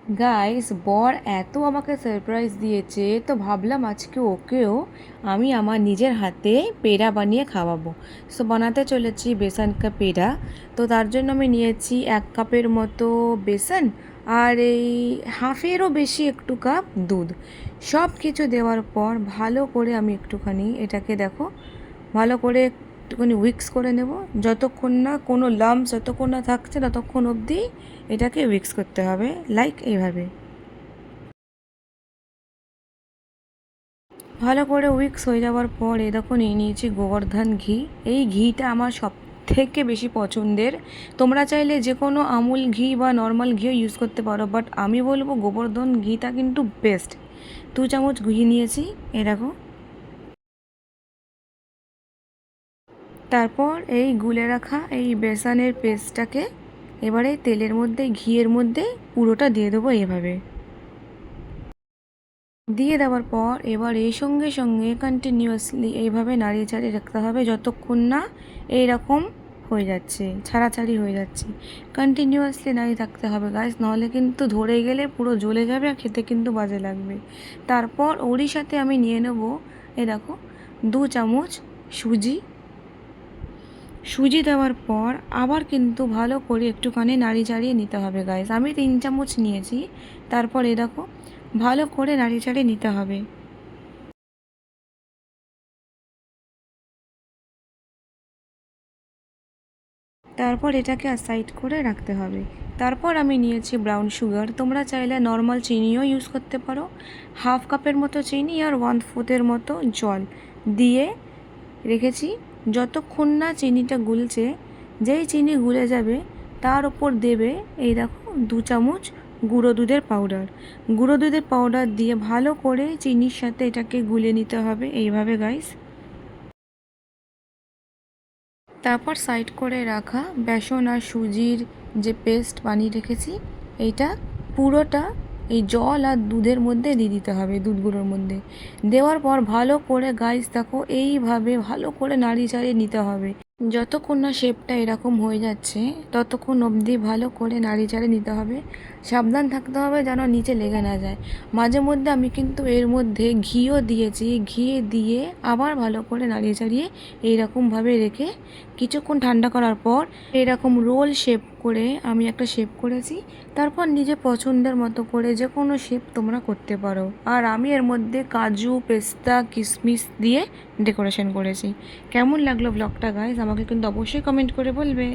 Guys, বর এত আমাকে সারপ্রাইজ দিয়েছে, তো ভাবলাম আজকে ওকেও আমি আমার নিজের হাতে পেড়া বানিয়ে খাওয়াবো। সো বানাতে চলেছি বেসন কা পেড়া। তো তার জন্য আমি নিয়েছি 1 কাপের মতো বেসন, আর এই হাফেরও বেশি একটু কাপ দুধ। সব কিছু দেওয়ার পর ভালো করে আমি একটুখানি এটাকে দেখো, ভালো করে একটুখানি উইক্স করে নেব। যতক্ষণ না কোনো লাম্পস যতক্ষণ না থাকছে ততক্ষণ অবধি এটাকে উইক্স করতে হবে, লাইক এইভাবে। ভালো করে উইক্স হয়ে যাওয়ার পর এই দেখো নিয়ে নিয়েছি গোবর্ধন ঘি। এই ঘিটা আমার সব থেকে বেশি পছন্দের। তোমরা চাইলে যে কোনো আমুল ঘি বা নর্মাল ঘিও ইউজ করতে পারো, বাট আমি বলবো গোবর্ধন ঘিটা কিন্তু বেস্ট। 2 চামচ ঘি নিয়েছি, এ দেখো। তারপর এই গুলে রাখা এই বেসনের পেস্টটাকে এবারে তেলের মধ্যে ঘিয়ের মধ্যে পুরোটা দিয়ে দেবো এভাবে। দিয়ে দেওয়ার পর এবার এই সঙ্গে সঙ্গে কন্টিনিউয়াসলি এইভাবে নাড়িয়ে চাড়িয়ে রাখতে হবে যতক্ষণ না এইরকম হয়ে যাচ্ছে, ছাড়াছাড়ি হয়ে যাচ্ছে। কন্টিনিউয়াসলি নাড়িয়ে থাকতে হবে গাইস, নাহলে কিন্তু ধরে গেলে পুরো জ্বলে যাবে আর খেতে কিন্তু বাজে লাগবে। তারপর ওরই সাথে আমি নিয়ে নেব, এই দেখো, 2 চামচ সুজি। সুজি দেওয়ার পর আবার কিন্তু ভালো করে একটুখানি নাড়ি চাড়িয়ে নিতে হবে গাইস। আমি 3 চামচ নিয়েছি। তারপর এ দেখো, ভালো করে নাড়ি চাড়িয়ে নিতে হবে। তারপর এটাকে সাইড করে রাখতে হবে। তারপর আমি নিয়েছি ব্রাউন সুগার। তোমরা চাইলে নর্মাল চিনিও ইউজ করতে পারো। 1/2 কাপের মতো চিনি আর 1/4 মতো জল দিয়ে রেখেছি। যতক্ষণ না চিনিটা গুলছে, যেই চিনি গুলে যাবে তার ওপর দেবে এই দেখো 2 চামচ গুঁড়ো দুধের পাউডার। গুঁড়ো দুধের পাউডার দিয়ে ভালো করে চিনির সাথে এটাকে গুলে নিতে হবে এইভাবে গাইস। তারপর সাইড করে রাখা বেসন আর সুজির যে পেস্ট বানিয়ে রেখেছি, এইটা পুরোটা এই জল আর দুধের মধ্যে দিয়ে দিতে হবে, দুধগুলোর মধ্যে দেওয়ার পর ভালো করে গাইস দেখো এইভাবে ভালো করে নাড়িয়ে চাড়িয়ে নিতে হবে। যতক্ষণ না শেপটা এরকম হয়ে যাচ্ছে ততক্ষণ অবধি ভালো করে নাড়িয়ে চাড়িয়ে নিতে হবে। সাবধান থাকতে হবে যেন নিচে লেগে না যায়। মাঝে মধ্যে আমি কিন্তু এর মধ্যে ঘিও দিয়েছি, ঘি দিয়ে আবার ভালো করে নাড়িয়ে চাড়িয়ে এইরকমভাবে রেখে কিছুক্ষণ ঠান্ডা করার পর এরকম রোল শেপ করে আমি একটা শেপ করেছি। তারপর নিজে পছন্দের মতো করে যে কোনো শেপ তোমরা করতে পারো। আর আমি এর মধ্যে কাজু, পেস্তা, কিশমিশ দিয়ে ডেকোরেশন করেছি। কেমন লাগলো ব্লগটা গাইজ, আমাকে কিন্তু অবশ্যই কমেন্ট করে বলবে।